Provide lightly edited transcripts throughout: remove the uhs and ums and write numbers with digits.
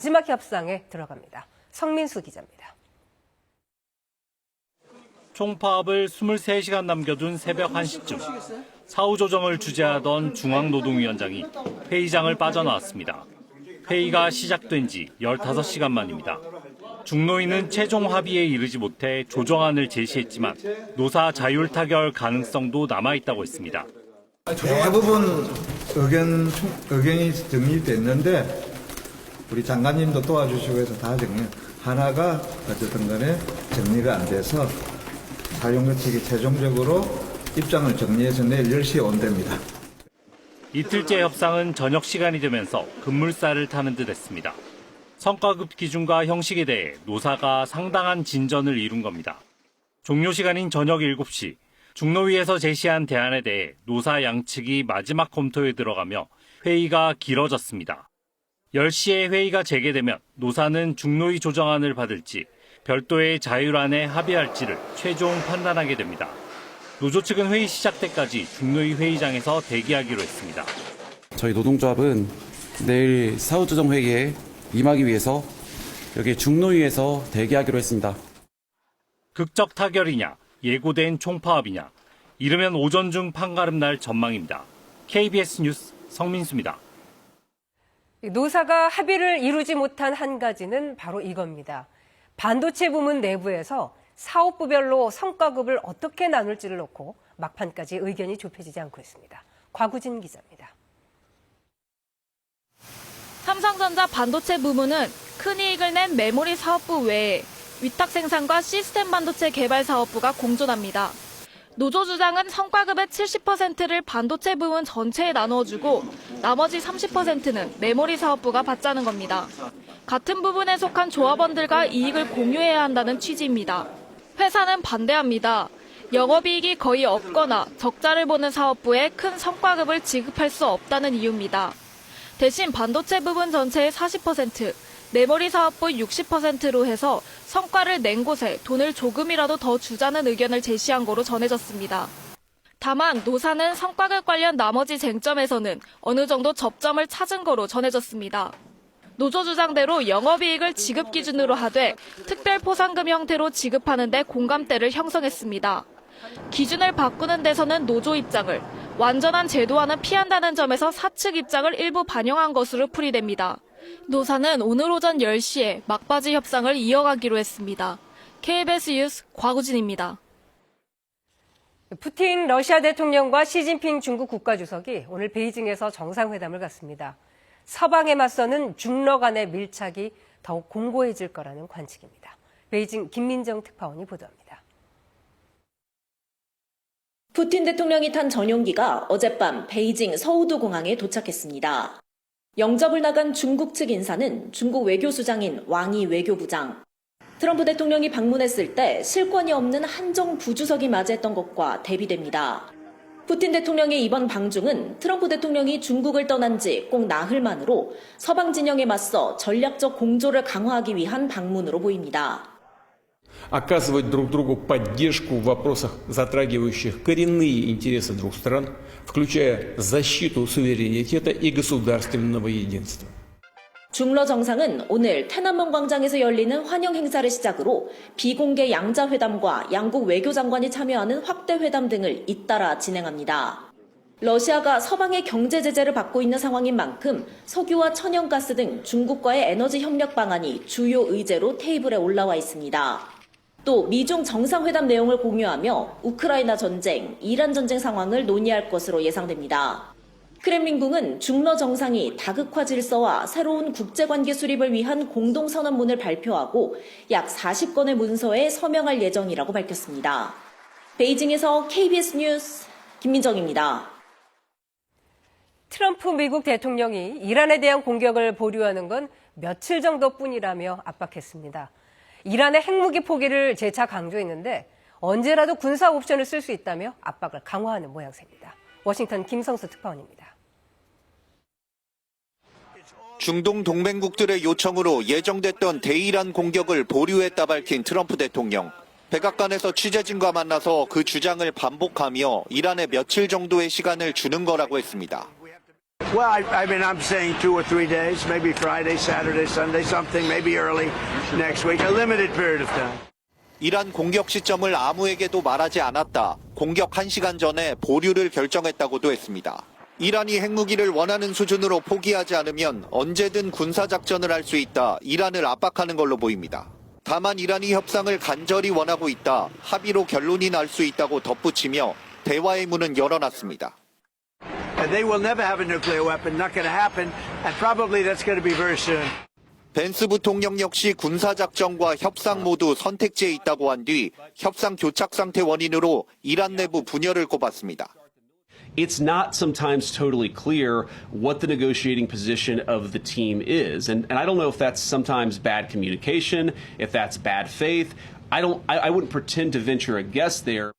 마지막 협상에 들어갑니다. 성민수 기자입니다. 총파업을 23시간 남겨둔 새벽 1시쯤 사후 조정을 주재하던 중앙노동위원장이 회의장을 빠져나왔습니다. 회의가 시작된 지 15시간 만입니다. 중노위는 최종 합의에 이르지 못해 조정안을 제시했지만 노사 자율 타결 가능성도 남아있다고 했습니다. 대부분 의견이 정리됐는데 우리 장관님도 도와주시고 해서 다 하나가 어쨌든 간에 정리가 안 돼서 사용료 측이 최종적으로 입장을 정리해서 내일 10시에 온답니다. 이틀째 협상은 저녁 시간이 되면서 급물살을 타는 듯 했습니다. 성과급 기준과 형식에 대해 노사가 상당한 진전을 이룬 겁니다. 종료 시간인 저녁 7시, 중노위에서 제시한 대안에 대해 노사 양측이 마지막 검토에 들어가며 회의가 길어졌습니다. 10시에 회의가 재개되면 노사는 중노위 조정안을 받을지 별도의 자율안에 합의할지를 최종 판단하게 됩니다. 노조 측은 회의 시작 때까지 중노위 회의장에서 대기하기로 했습니다. 저희 노동조합은 내일 사후조정 회의에 임하기 위해서 여기 중노위에서 대기하기로 했습니다. 극적 타결이냐, 예고된 총파업이냐, 이르면 오전 중 판가름 날 전망입니다. KBS 뉴스 성민수입니다. 노사가 합의를 이루지 못한 한 가지는 바로 이겁니다. 반도체 부문 내부에서 사업부별로 성과급을 어떻게 나눌지를 놓고 막판까지 의견이 좁혀지지 않고 있습니다. 곽우진 기자입니다. 삼성전자 반도체 부문은 큰 이익을 낸 메모리 사업부 외에 위탁 생산과 시스템 반도체 개발 사업부가 공존합니다. 노조 주장은 성과급의 70%를 반도체 부문 전체에 나누어주고 나머지 30%는 메모리 사업부가 받자는 겁니다. 같은 부분에 속한 조합원들과 이익을 공유해야 한다는 취지입니다. 회사는 반대합니다. 영업이익이 거의 없거나 적자를 보는 사업부에 큰 성과급을 지급할 수 없다는 이유입니다. 대신 반도체 부분 전체의 40%, 메모리 사업부 60%로 해서 성과를 낸 곳에 돈을 조금이라도 더 주자는 의견을 제시한 거로 전해졌습니다. 다만 노사는 성과급 관련 나머지 쟁점에서는 어느 정도 접점을 찾은 거로 전해졌습니다. 노조 주장대로 영업이익을 지급 기준으로 하되 특별 포상금 형태로 지급하는 데 공감대를 형성했습니다. 기준을 바꾸는 데서는 노조 입장을, 완전한 제도화는 피한다는 점에서 사측 입장을 일부 반영한 것으로 풀이됩니다. 노사는 오늘 오전 10시에 막바지 협상을 이어가기로 했습니다. KBS 뉴스 곽우진입니다. 푸틴 러시아 대통령과 시진핑 중국 국가주석이 오늘 베이징에서 정상회담을 갖습니다. 서방에 맞서는 중러 간의 밀착이 더욱 공고해질 거라는 관측입니다. 베이징 김민정 특파원이 보도합니다. 푸틴 대통령이 탄 전용기가 어젯밤 베이징 서우두 공항에 도착했습니다. 영접을 나간 중국 측 인사는 중국 외교수장인 왕이 외교부장, 트럼프 대통령이 방문했을 때 실권이 없는 한정 부주석이 맞이했던 것과 대비됩니다. 푸틴 대통령의 이번 방중은 트럼프 대통령이 중국을 떠난 지 꼭 나흘 만으로 서방 진영에 맞서 전략적 공조를 강화하기 위한 방문으로 보입니다. Оказывать друг другу поддержку в вопросах, затрагивающих коренные интересы двух стран, включая защиту суверенитета и государственного единства. 중러 정상은 오늘天安门 광장에서 열리는 환영 행사를 시작으로 비공개 양자회담과 양국 외교장관이 참여하는 확대회담 등을 잇따라 진행합니다. 러시아가 서방의 경제 제재를 받고 있는 상황인 만큼 석유와 천연가스 등 중국과의 에너지 협력 방안이 주요 의제로 테이블에 올라와 있습니다. 또 미중 정상회담 내용을 공유하며 우크라이나 전쟁, 이란 전쟁 상황을 논의할 것으로 예상됩니다. 크렘린궁은 중러 정상이 다극화 질서와 새로운 국제관계 수립을 위한 공동선언문을 발표하고 약 40건의 문서에 서명할 예정이라고 밝혔습니다. 베이징에서 KBS 뉴스 김민정입니다. 트럼프 미국 대통령이 이란에 대한 공격을 보류하는 건 며칠 정도뿐이라며 압박했습니다. 이란의 핵무기 포기를 재차 강조했는데 언제라도 군사 옵션을 쓸 수 있다며 압박을 강화하는 모양새입니다. 워싱턴 김성수 특파원입니다. 중동 동맹국들의 요청으로 예정됐던 대이란 공격을 보류했다 밝힌 트럼프 대통령. 백악관에서 취재진과 만나서 그 주장을 반복하며 이란에 며칠 정도의 시간을 주는 거라고 했습니다. Well, I mean, I'm saying 2 or 3 days, maybe Friday, Saturday, Sunday, something, maybe early next week, a limited period of time. 이란 공격 시점을 아무에게도 말하지 않았다. 공격 1시간 전에 보류를 결정했다고도 했습니다. 이란이 핵무기를 원하는 수준으로 포기하지 않으면 언제든 군사작전을 할 수 있다. 이란을 압박하는 걸로 보입니다. 다만 이란이 협상을 간절히 원하고 있다. 합의로 결론이 날 수 있다고 덧붙이며 대화의 문은 열어놨습니다. They will never have a nuclear weapon, not going to happen, and probably that's going to be very soon. 벤스 부통령 역시 군사작전과 협상 모두 선택지에 있다고 한 뒤 협상 교착 상태 원인으로 이란 내부 분열을 꼽았습니다. It's not sometimes totally clear what the negotiating position of the team is. And I don't know if that's sometimes bad communication, if that's bad faith. I wouldn't pretend to venture a guess there.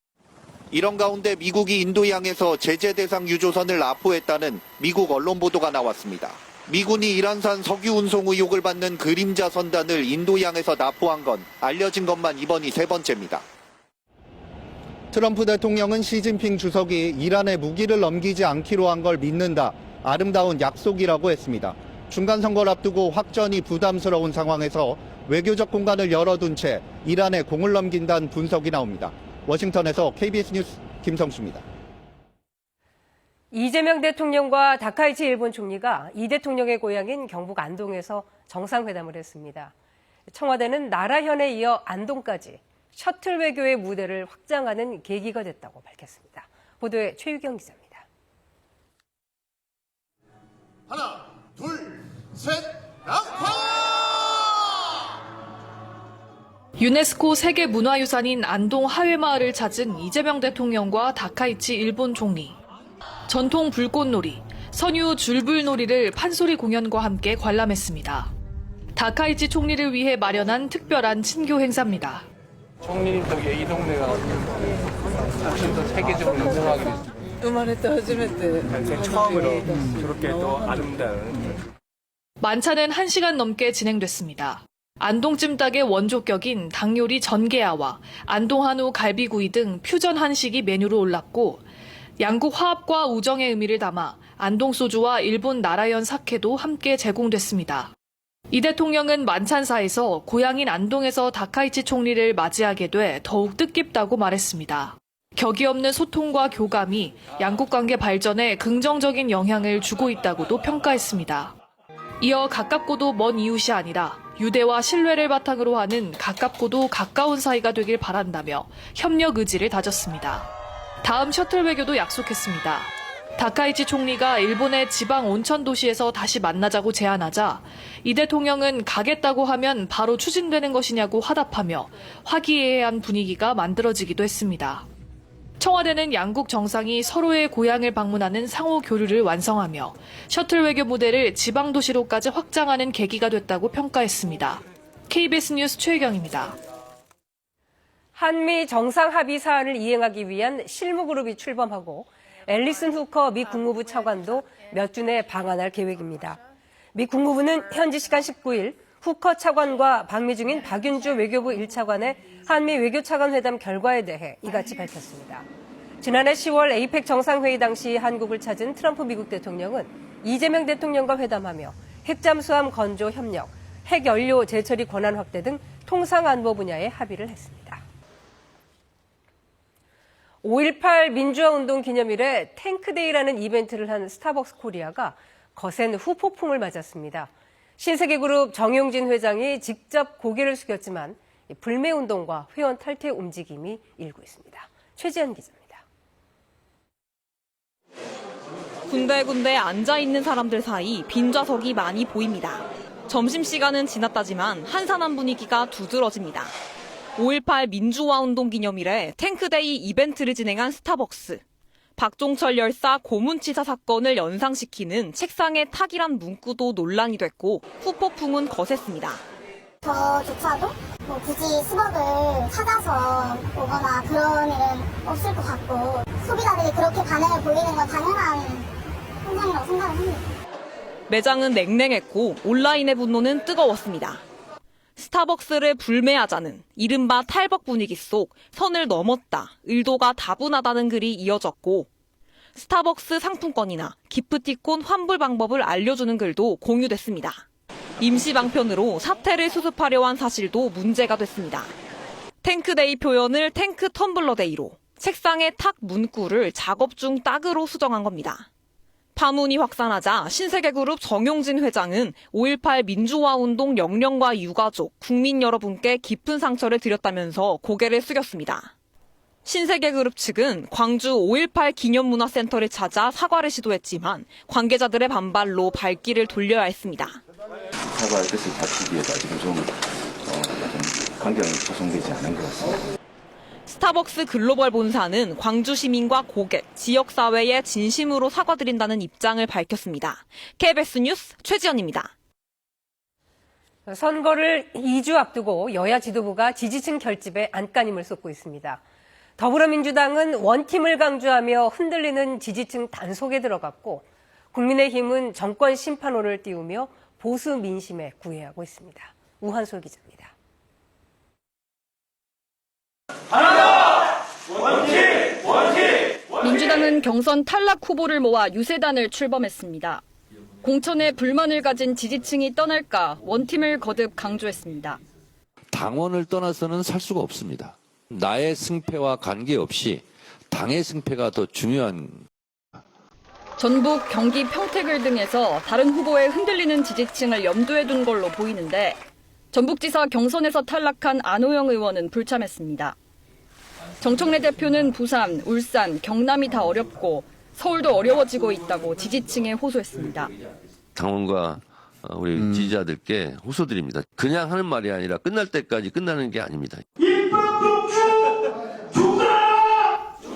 이런 가운데 미국이 인도양에서 제재 대상 유조선을 납포했다는 미국 언론 보도가 나왔습니다. 미군이 이란산 석유 운송 의혹을 받는 그림자 선단을 인도양에서 납포한 건 알려진 것만 이번이 3번째입니다. 트럼프 대통령은 시진핑 주석이 이란에 무기를 넘기지 않기로 한 걸 믿는다. 아름다운 약속이라고 했습니다. 중간선거를 앞두고 확전이 부담스러운 상황에서 외교적 공간을 열어둔 채 이란에 공을 넘긴다는 분석이 나옵니다. 워싱턴에서 KBS 뉴스 김성수입니다. 이재명 대통령과 다카이치 일본 총리가 이 대통령의 고향인 경북 안동에서 정상회담을 했습니다. 청와대는 나라현에 이어 안동까지 셔틀 외교의 무대를 확장하는 계기가 됐다고 밝혔습니다. 보도에 최유경 기자입니다. 하나, 둘, 셋, 양파! 유네스코 세계문화유산인 안동 하회마을을 찾은 이재명 대통령과 다카이치 일본 총리. 전통 불꽃놀이, 선유 줄불놀이를 판소리 공연과 함께 관람했습니다. 다카이치 총리를 위해 마련한 특별한 친교 행사입니다. 총리님 덕에 이 동네가 훨씬 더 세계적으로 유명하게 됐습니다. 처음으로 저렇게 또 아름다운. 만찬은 1시간 넘게 진행됐습니다. 안동 찜닭의 원조격인 닭요리 전개아와 안동 한우 갈비구이 등 퓨전 한식이 메뉴로 올랐고 양국 화합과 우정의 의미를 담아 안동 소주와 일본 나라현 사케도 함께 제공됐습니다. 이 대통령은 만찬사에서 고향인 안동에서 다카이치 총리를 맞이하게 돼 더욱 뜻깊다고 말했습니다. 격이 없는 소통과 교감이 양국 관계 발전에 긍정적인 영향을 주고 있다고도 평가했습니다. 이어 가깝고도 먼 이웃이 아니라 유대와 신뢰를 바탕으로 하는 가깝고도 가까운 사이가 되길 바란다며 협력 의지를 다졌습니다. 다음 셔틀 외교도 약속했습니다. 다카이치 총리가 일본의 지방 온천 도시에서 다시 만나자고 제안하자 이 대통령은 가겠다고 하면 바로 추진되는 것이냐고 화답하며 화기애애한 분위기가 만들어지기도 했습니다. 청와대는 양국 정상이 서로의 고향을 방문하는 상호 교류를 완성하며 셔틀 외교 무대를 지방 도시로까지 확장하는 계기가 됐다고 평가했습니다. KBS 뉴스 최혜경입니다. 한미 정상 합의 사안을 이행하기 위한 실무그룹이 출범하고 앨리슨 후커 미 국무부 차관도 몇 주 내 방한할 계획입니다. 미 국무부는 현지 시간 19일 후커 차관과 방미 중인 박윤주 외교부 1차관의 한미 외교차관 회담 결과에 대해 이같이 밝혔습니다. 지난해 10월 에이펙 정상회의 당시 한국을 찾은 트럼프 미국 대통령은 이재명 대통령과 회담하며 핵잠수함 건조 협력, 핵연료 재처리 권한 확대 등 통상안보 분야에 합의를 했습니다. 5.18 민주화운동 기념일에 탱크데이라는 이벤트를 한 스타벅스 코리아가 거센 후폭풍을 맞았습니다. 신세계그룹 정용진 회장이 직접 고개를 숙였지만 불매운동과 회원 탈퇴 움직임이 일고 있습니다. 최지연 기자입니다. 군데군데 앉아있는 사람들 사이 빈 좌석이 많이 보입니다. 점심시간은 지났다지만 한산한 분위기가 두드러집니다. 5.18 민주화운동 기념일에 탱크데이 이벤트를 진행한 스타벅스. 박종철 열사 고문치사 사건을 연상시키는 책상에 탁이란 문구도 논란이 됐고 후폭풍은 거셌습니다. 저조차도 굳이 10억을 찾아서 오거나 그런 일은 없을 것 같고 소비자들이 그렇게 반응을 보이는 건 당연한 현상이라고 생각을 합니다. 매장은 냉랭했고 온라인의 분노는 뜨거웠습니다. 스타벅스를 불매하자는 이른바 탈벅 분위기 속 선을 넘었다, 의도가 다분하다는 글이 이어졌고 스타벅스 상품권이나 기프티콘 환불 방법을 알려주는 글도 공유됐습니다. 임시 방편으로 사태를 수습하려 한 사실도 문제가 됐습니다. 탱크데이 표현을 탱크 텀블러데이로, 책상의 탁 문구를 작업 중 딱으로 수정한 겁니다. 파문이 확산하자 신세계그룹 정용진 회장은 5.18 민주화운동 영령과 유가족, 국민 여러분께 깊은 상처를 드렸다면서 고개를 숙였습니다. 신세계그룹 측은 광주 5.18 기념문화센터를 찾아 사과를 시도했지만 관계자들의 반발로 발길을 돌려야 했습니다. 사과할 뜻을 갖추기 위해서 지금 좀 강경이 조성되지 않은 것 같습니다. 스타벅스 글로벌 본사는 광주 시민과 고객, 지역사회에 진심으로 사과드린다는 입장을 밝혔습니다. KBS 뉴스 최지연입니다. 선거를 2주 앞두고 여야 지도부가 지지층 결집에 안간힘을 쏟고 있습니다. 더불어민주당은 원팀을 강조하며 흔들리는 지지층 단속에 들어갔고, 국민의힘은 정권 심판호를 띄우며 보수 민심에 구애하고 있습니다. 우한솔 기자입니다. 하나! 원팀! 민주당은 경선 탈락 후보를 모아 유세단을 출범했습니다. 공천에 불만을 가진 지지층이 떠날까 원팀을 거듭 강조했습니다. 당원을 떠나서는 살 수가 없습니다. 나의 승패와 관계없이 당의 승패가 더 중요한. 전북, 경기, 평택을 등에서 다른 후보에 흔들리는 지지층을 염두에 둔 걸로 보이는데 전북지사 경선에서 탈락한 안호영 의원은 불참했습니다. 정청래 대표는 부산, 울산, 경남이 다 어렵고 서울도 어려워지고 있다고 지지층에 호소했습니다. 당원과 우리 지지자들께 호소드립니다. 그냥 하는 말이 아니라 끝날 때까지 끝나는 게 아닙니다.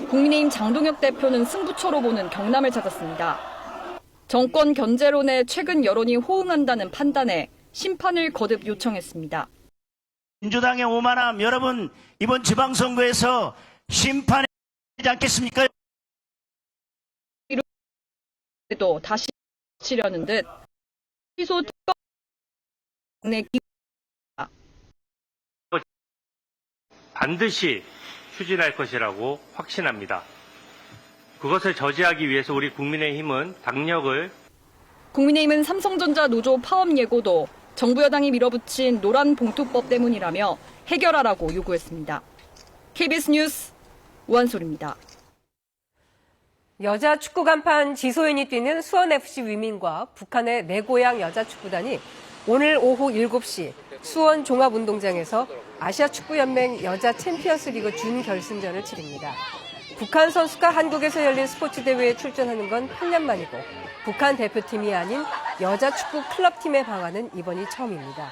국민의힘 장동혁 대표는 승부처로 보는 경남을 찾았습니다. 정권 견제론에 최근 여론이 호응한다는 판단에 심판을 거듭 요청했습니다. 민주당의 오만함, 여러분 이번 지방선거에서 심판하지 않겠습니까? 또 다시 치려는 듯 취소 반드시 추진할 것이라고 확신합니다. 그것을 저지하기 위해서 우리 국민의힘은 당력을. 국민의힘은 삼성전자 노조 파업 예고도 정부 여당이 밀어붙인 노란봉투법 때문이라며 해결하라고 요구했습니다. KBS 뉴스 우한솔입니다. 여자 축구 간판 지소연이 뛰는 수원FC 위민과 북한의 내 고향 여자축구단이 오늘 오후 7시 수원 종합운동장에서 아시아축구연맹 여자 챔피언스리그 준결승전을 치릅니다. 북한 선수가 한국에서 열린 스포츠 대회에 출전하는 건 8년 만이고 북한 대표팀이 아닌 여자 축구 클럽팀에 방하는 이번이 처음입니다.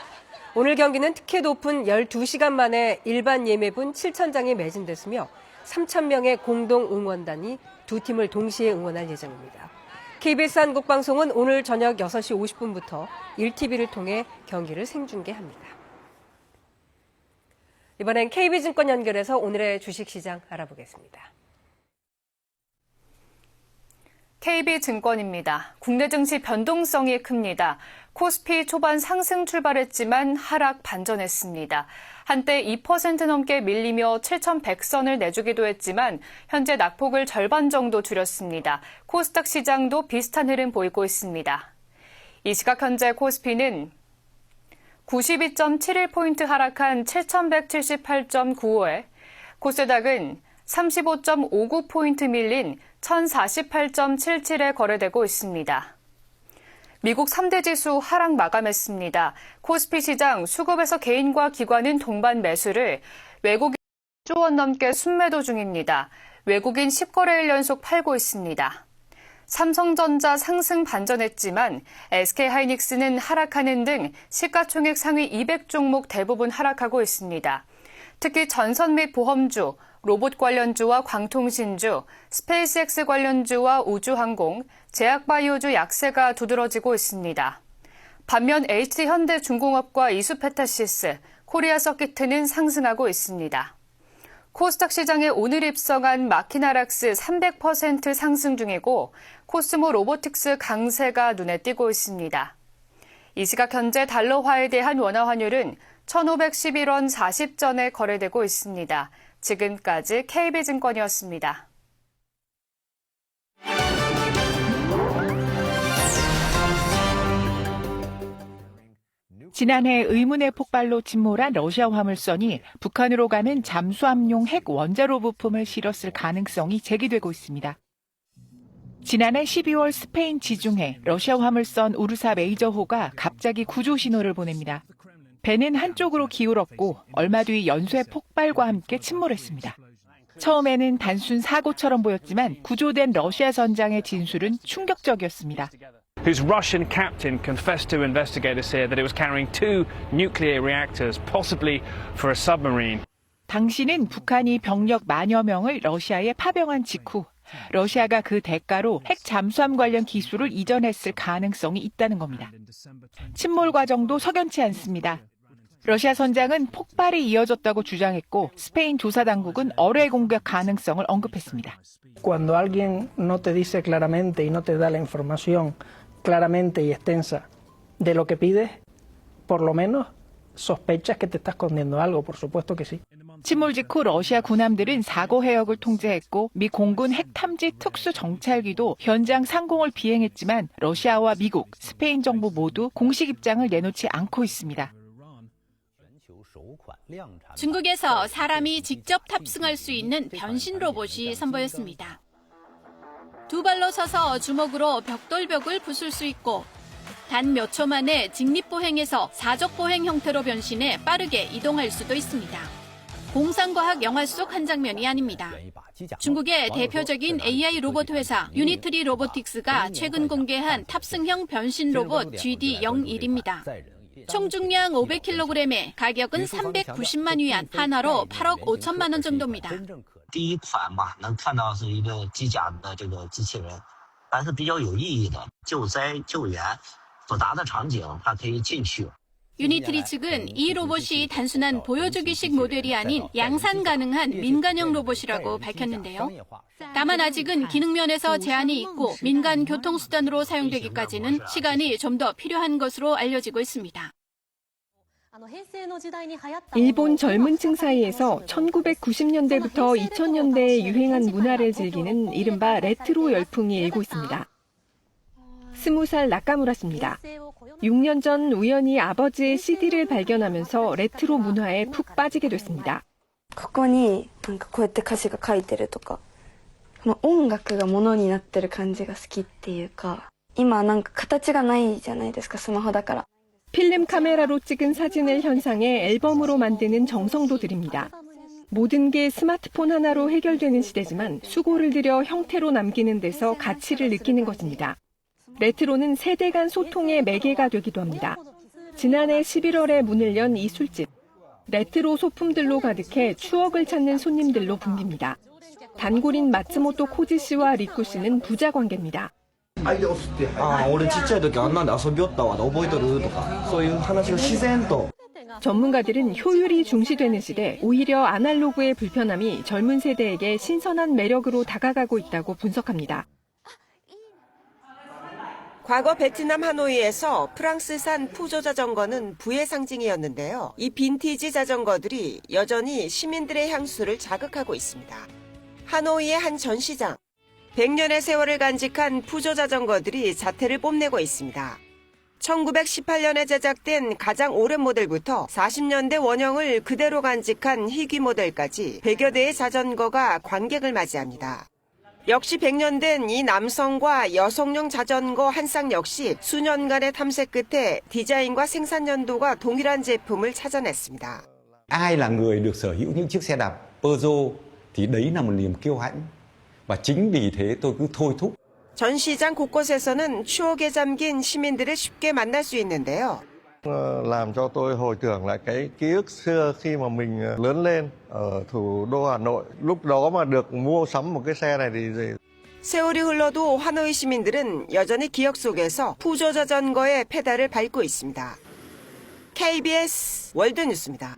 오늘 경기는 티켓 오픈 12시간 만에 일반 예매분 7,000장이 매진됐으며 3,000명의 공동 응원단이 두 팀을 동시에 응원할 예정입니다. KBS 한국방송은 오늘 저녁 6시 50분부터 1TV를 통해 경기를 생중계합니다. 이번엔 KB증권 연결해서 오늘의 주식시장 알아보겠습니다. KB증권입니다. 국내 증시 변동성이 큽니다. 코스피 초반 상승 출발했지만 하락 반전했습니다. 한때 2% 넘게 밀리며 7,100선을 내주기도 했지만 현재 낙폭을 절반 정도 줄였습니다. 코스닥 시장도 비슷한 흐름 보이고 있습니다. 이 시각 현재 코스피는 92.71포인트 하락한 7,178.95에 코스닥은 35.59포인트 밀린 1,048.77에 거래되고 있습니다. 미국 3대 지수 하락 마감했습니다. 코스피 시장 수급에서 개인과 기관은 동반 매수를, 외국인 1조 원 넘게 순매도 중입니다. 외국인 10거래일 연속 팔고 있습니다. 삼성전자 상승 반전했지만 SK하이닉스는 하락하는 등 시가총액 상위 200종목 대부분 하락하고 있습니다. 특히 전선 및 보험주, 로봇 관련주와 광통신주, 스페이스X 관련주와 우주항공, 제약바이오주 약세가 두드러지고 있습니다. 반면 HD현대중공업과 이수페타시스, 코리아서키트는 상승하고 있습니다. 코스닥 시장에 오늘 입성한 마키나락스 300% 상승 중이고 코스모 로보틱스 강세가 눈에 띄고 있습니다. 이 시각 현재 달러화에 대한 원화 환율은 1,511원 40전에 거래되고 있습니다. 지금까지 KB증권이었습니다. 지난해 의문의 폭발로 침몰한 러시아 화물선이 북한으로 가는 잠수함용 핵 원자로 부품을 실었을 가능성이 제기되고 있습니다. 지난해 12월 스페인 지중해 러시아 화물선 우르사 메이저호가 갑자기 구조 신호를 보냅니다. 배는 한쪽으로 기울었고 얼마 뒤 연쇄 폭발과 함께 침몰했습니다. 처음에는 단순 사고처럼 보였지만 구조된 러시아 선장의 진술은 충격적이었습니다. whose Russian captain confessed to investigators here that it was carrying 2 nuclear reactors, possibly for a submarine. 당시는 북한이 병력 만여 명을 러시아에 파병한 직후 러시아가 그 대가로 핵 잠수함 관련 기술을 이전했을 가능성이 있다는 겁니다. 침몰 과정도 석연치 않습니다. 러시아 선장은 폭발이 이어졌다고 주장했고 스페인 조사 당국은 어뢰 공격 가능성을 언급했습니다. Cuando alguien no te dice claramente y no te da la información claramente y extensa de lo que pides, por lo menos sospechas que te está escondiendo algo, por supuesto que sí. 침몰 직후 러시아 군함들은 사고 해역을 통제했고 미 공군 핵탐지 특수 정찰기도 현장 상공을 비행했지만 러시아와 미국, 스페인 정부 모두 공식 입장을 내놓지 않고 있습니다. 중국에서 사람이 직접 탑승할 수 있는 변신 로봇이 선보였습니다. 두 발로 서서 주먹으로 벽돌벽을 부술 수 있고 단 몇 초 만에 직립보행에서 사적보행 형태로 변신해 빠르게 이동할 수도 있습니다. 공상과학 영화 속 한 장면이 아닙니다. 중국의 대표적인 AI 로봇 회사 유니트리 로보틱스가 최근 공개한 탑승형 변신 로봇 GD01입니다. 총 중량 500kg에 가격은 390만 위안, 한화로 8억 5천만 원 정도입니다. 第一款嘛，能看到是一个机甲的这个机器人，还是比较有意义的，救灾救援复杂的场景，它可以进去。 유니트리 측은 이 로봇이 단순한 보여주기식 모델이 아닌 양산 가능한 민간형 로봇이라고 밝혔는데요. 다만 아직은 기능 면에서 제한이 있고 민간 교통수단으로 사용되기까지는 시간이 좀 더 필요한 것으로 알려지고 있습니다. 일본 젊은 층 사이에서 1990년대부터 2000년대에 유행한 문화를 즐기는 이른바 레트로 열풍이 일고 있습니다. 20살 나카무라 씨입니다. 6년 전 우연히 아버지의 CD를 발견하면서 레트로 문화에 푹 빠지게 됐습니다. ここになんかこうやって歌詞が書いてるとか、この音楽が物になってる感じが好きっていうか、今なんか形がないじゃないですか、スマホだから。 필름 카메라로 찍은 사진을 현상해 앨범으로 만드는 정성도 들입니다. 모든 게 스마트폰 하나로 해결되는 시대지만 수고를 들여 형태로 남기는 데서 가치를 느끼는 것입니다. 레트로는 세대 간 소통의 매개가 되기도 합니다. 지난해 11월에 문을 연 이 술집. 레트로 소품들로 가득해 추억을 찾는 손님들로 붐빕니다. 단골인 마츠모토 코지 씨와 리쿠 씨는 부자 관계입니다. 俺ちっちゃい時あんなんで遊びよったわ覚えとるとかそういう話を自然と 전문가들은 효율이 중시되는 시대, 오히려 아날로그의 불편함이 젊은 세대에게 신선한 매력으로 다가가고 있다고 분석합니다. 과거 베트남 하노이에서 프랑스산 푸조 자전거는 부의 상징이었는데요. 이 빈티지 자전거들이 여전히 시민들의 향수를 자극하고 있습니다. 하노이의 한 전시장. 100년의 세월을 간직한 푸조 자전거들이 자태를 뽐내고 있습니다. 1918년에 제작된 가장 오랜 모델부터 40년대 원형을 그대로 간직한 희귀 모델까지 100여 대의 자전거가 관객을 맞이합니다. 역시 100년 된 이 남성과 여성용 자전거 한 쌍 역시 수년간의 탐색 끝에 디자인과 생산 연도가 동일한 제품을 찾아냈습니다. Ai là người được sở hữu những chiếc xe đạp Peugeot thì đấy là một niềm kiêu hãnh. Và chính vì thế tôi cứ thôi thúc. 전시장 곳곳에서는 추억에 잠긴 시민들을 쉽게 만날 수 있는데요. Làm cho tôi hồi tưởng lại cái ký ức xưa khi mà mình lớn lên ở thủ đô Hà Nội. Lúc đó mà được mua sắm một cái xe này thì 세월이 흘러도 하노이 시민들은 여전히 기억 속에서 푸조 자전거의 페달을 밟고 있습니다. KBS 월드뉴스입니다.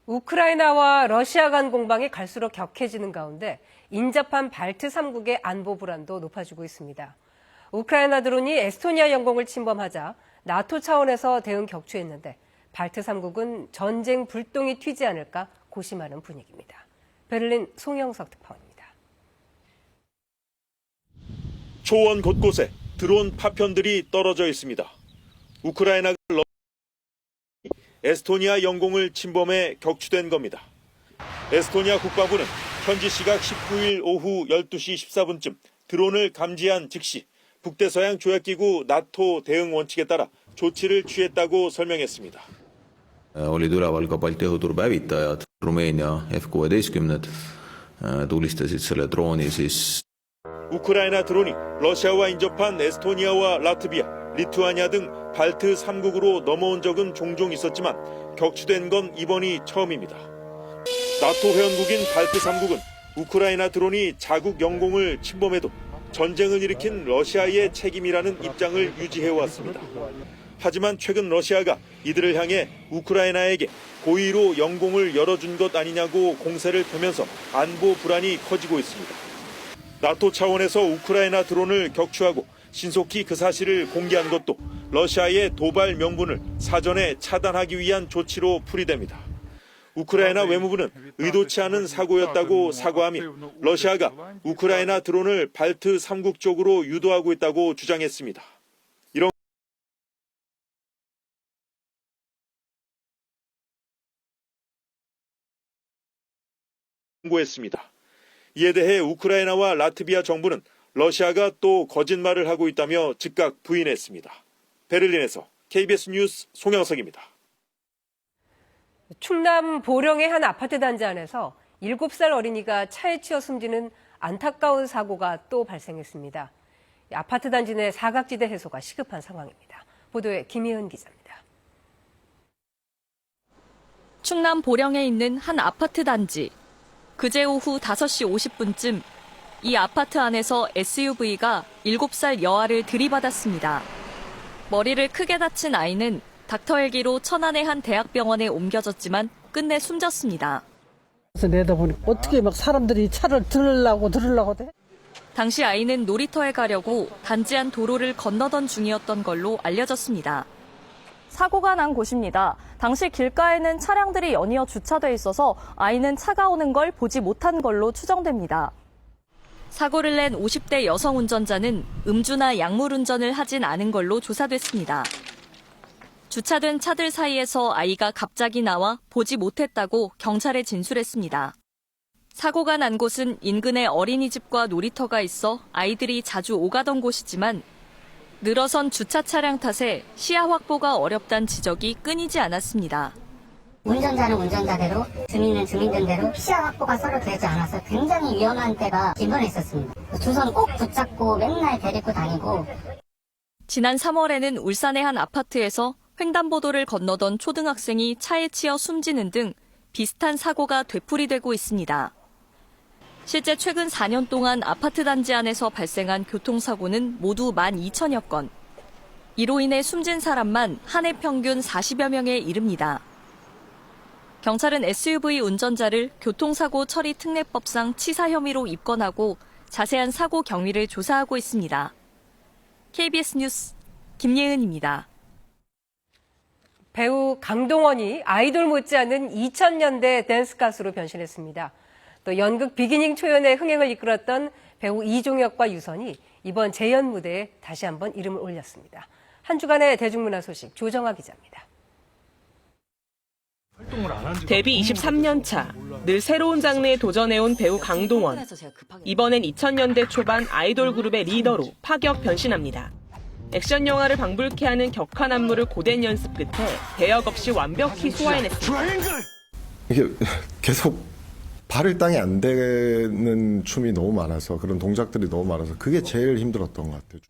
우크라이나와 러시아 간 공방이 갈수록 격해지는 가운데 인접한 발트 3국의 안보 불안도 높아지고 있습니다. 우크라이나 드론이 에스토니아 영공을 침범하자 나토 차원에서 대응 격추했는데 발트 3국은 전쟁 불똥이 튀지 않을까 고심하는 분위기입니다. 베를린 송영석 특파원입니다. 초원 곳곳에 드론 파편들이 떨어져 있습니다. 우크라이나가 에스토니아 영공을 침범해 격추된 겁니다. 에스토니아 국방부는 현지 시각 19일 오후 12시 14분쯤 드론을 감지한 즉시 북대서양 조약기구 나토 대응 원칙에 따라 조치를 취했다고 설명했습니다. olid üleval ka Balti õhuturbe-hävitajad, Rumeenia F-16-d tulistasid selle drooni siis. 우크라이나 드론이 러시아와 인접한 에스토니아와 라트비아, 리투아니아 등 발트 3국으로 넘어온 적은 종종 있었지만 격추된 건 이번이 처음입니다. 나토 회원국인 발트 3국은 우크라이나 드론이 자국 영공을 침범해도 전쟁을 일으킨 러시아의 책임이라는 입장을 유지해왔습니다. 하지만 최근 러시아가 이들을 향해 우크라이나에게 고의로 영공을 열어준 것 아니냐고 공세를 펴면서 안보 불안이 커지고 있습니다. 나토 차원에서 우크라이나 드론을 격추하고 신속히 그 사실을 공개한 것도 러시아의 도발 명분을 사전에 차단하기 위한 조치로 풀이됩니다. 우크라이나 외무부는 의도치 않은 사고였다고 사과하며 러시아가 우크라이나 드론을 발트 3국 쪽으로 유도하고 있다고 주장했습니다. 이런 공고했습니다. 이에 대해 우크라이나와 라트비아 정부는 러시아가 또 거짓말을 하고 있다며 즉각 부인했습니다. 베를린에서 KBS 뉴스 송영석입니다. 충남 보령의 한 아파트 단지 안에서 7살 어린이가 차에 치여 숨지는 안타까운 사고가 또 발생했습니다. 아파트 단지 내 사각지대 해소가 시급한 상황입니다. 보도에 김희은 기자입니다. 충남 보령에 있는 한 아파트 단지. 그제 오후 5시 50분쯤 이 아파트 안에서 SUV가 7살 여아를 들이받았습니다. 머리를 크게 다친 아이는 닥터 헬기로 천안의 한 대학병원에 옮겨졌지만 끝내 숨졌습니다. 그래서 내다보니 어떻게 막 사람들이 차를 들으려고 돼? 당시 아이는 놀이터에 가려고 단지 안 도로를 건너던 중이었던 걸로 알려졌습니다. 사고가 난 곳입니다. 당시 길가에는 차량들이 연이어 주차돼 있어서 아이는 차가 오는 걸 보지 못한 걸로 추정됩니다. 사고를 낸 50대 여성 운전자는 음주나 약물 운전을 하진 않은 걸로 조사됐습니다. 주차된 차들 사이에서 아이가 갑자기 나와 보지 못했다고 경찰에 진술했습니다. 사고가 난 곳은 인근에 어린이집과 놀이터가 있어 아이들이 자주 오가던 곳이지만 늘어선 주차 차량 탓에 시야 확보가 어렵다는 지적이 끊이지 않았습니다. 운전자는 운전자대로, 주민은 주민들대로 시야 확보가 서로 되지 않아서 굉장히 위험한 때가 빈번히 있었습니다. 두 손 꼭 붙잡고 맨날 데리고 다니고. 지난 3월에는 울산의 한 아파트에서 횡단보도를 건너던 초등학생이 차에 치여 숨지는 등 비슷한 사고가 되풀이되고 있습니다. 실제 최근 4년 동안 아파트 단지 안에서 발생한 교통사고는 모두 12,000여 건. 이로 인해 숨진 사람만 한 해 평균 40여 명에 이릅니다. 경찰은 SUV 운전자를 교통사고 처리 특례법상 치사 혐의로 입건하고 자세한 사고 경위를 조사하고 있습니다. KBS 뉴스 김예은입니다. 배우 강동원이 아이돌 못지않은 2000년대 댄스 가수로 변신했습니다. 또 연극 비기닝 초연의 흥행을 이끌었던 배우 이종혁과 유선이 이번 재연 무대에 다시 한번 이름을 올렸습니다. 한 주간의 대중문화 소식 조정아 기자입니다. 데뷔 23년 차, 늘 새로운 장르에 도전해온 배우 강동원. 이번엔 2000년대 초반 아이돌 그룹의 리더로 파격 변신합니다. 액션 영화를 방불케 하는 격한 안무를 고된 연습 끝에 대역 없이 완벽히 소화해냈습니다. 이게 계속 발을 땅에 안 대는 춤이 너무 많아서 그런 동작들이 너무 많아서 그게 제일 힘들었던 것 같아요.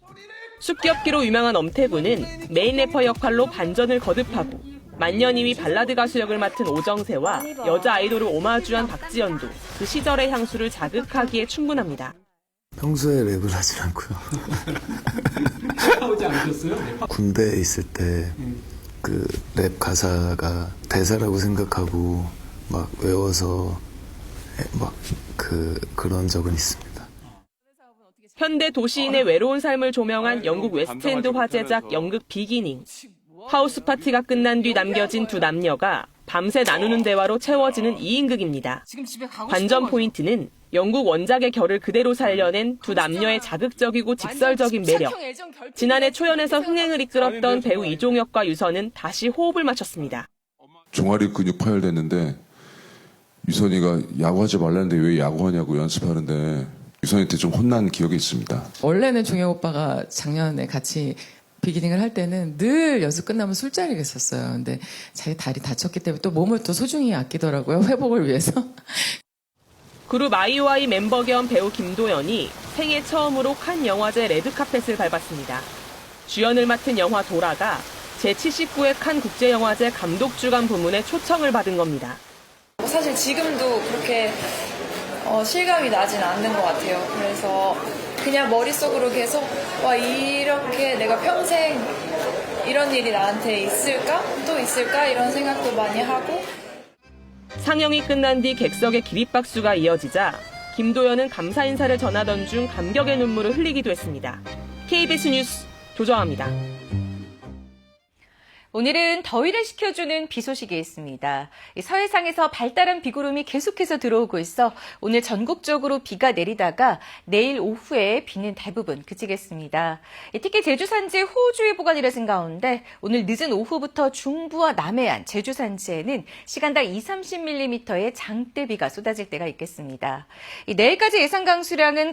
쑥겹기로 유명한 엄태구는 메인 래퍼 역할로 반전을 거듭하고 만년 2위 발라드 가수 역을 맡은 오정세와 여자 아이돌을 오마주한 박지연도 그 시절의 향수를 자극하기에 충분합니다. 평소에 랩을 하진 않고요. 하지 않으셨어요? 군대에 있을 때 그 랩 가사가 대사라고 생각하고 막 외워서 막 그런 적은 있습니다. 현대 도시인의 외로운 삶을 조명한 영국 웨스트엔드 화제작 연극 비기닝. 하우스 파티가 끝난 뒤 남겨진 두 남녀가 밤새 나누는 대화로 채워지는 2인극입니다. 관전 포인트는 영국 원작의 결을 그대로 살려낸 두 남녀의 자극적이고 직설적인 매력. 지난해 초연에서 흥행을 이끌었던 배우 이종혁과 유선은 다시 호흡을 맞췄습니다. 종아리 근육 파열됐는데 유선이가 야구하지 말라는데 왜 야구하냐고 연습하는데 유선이한테 좀 혼난 기억이 있습니다. 원래는 종혁 오빠가 작년에 같이 비기닝을 할 때는 늘 연습 끝나면 술자리를 했었어요. 근데 자기 다리 다쳤기 때문에 또 몸을 또 소중히 아끼더라고요. 회복을 위해서. 그룹 아이오아이 멤버 겸 배우 김도연이 생애 처음으로 칸 영화제 레드카펫을 밟았습니다. 주연을 맡은 영화 도라가 제79회 칸 국제영화제 감독주간 부문에 초청을 받은 겁니다. 사실 지금도 그렇게 실감이 나진 않는 것 같아요. 그래서 그냥 머릿속으로 계속 와 이렇게 내가 평생 이런 일이 나한테 있을까? 또 있을까? 이런 생각도 많이 하고. 상영이 끝난 뒤 객석의 기립박수가 이어지자 김도연은 감사 인사를 전하던 중 감격의 눈물을 흘리기도 했습니다. KBS 뉴스 조정아입니다. 오늘은 더위를 식혀주는 비 소식이 있습니다. 서해상에서 발달한 비구름이 계속해서 들어오고 있어 오늘 전국적으로 비가 내리다가 내일 오후에 비는 대부분 그치겠습니다. 특히 제주 산지에 호우주의보가 내려진 가운데 오늘 늦은 오후부터 중부와 남해안, 제주 산지에는 시간당 20-30mm의 장대비가 쏟아질 때가 있겠습니다. 내일까지 예상 강수량은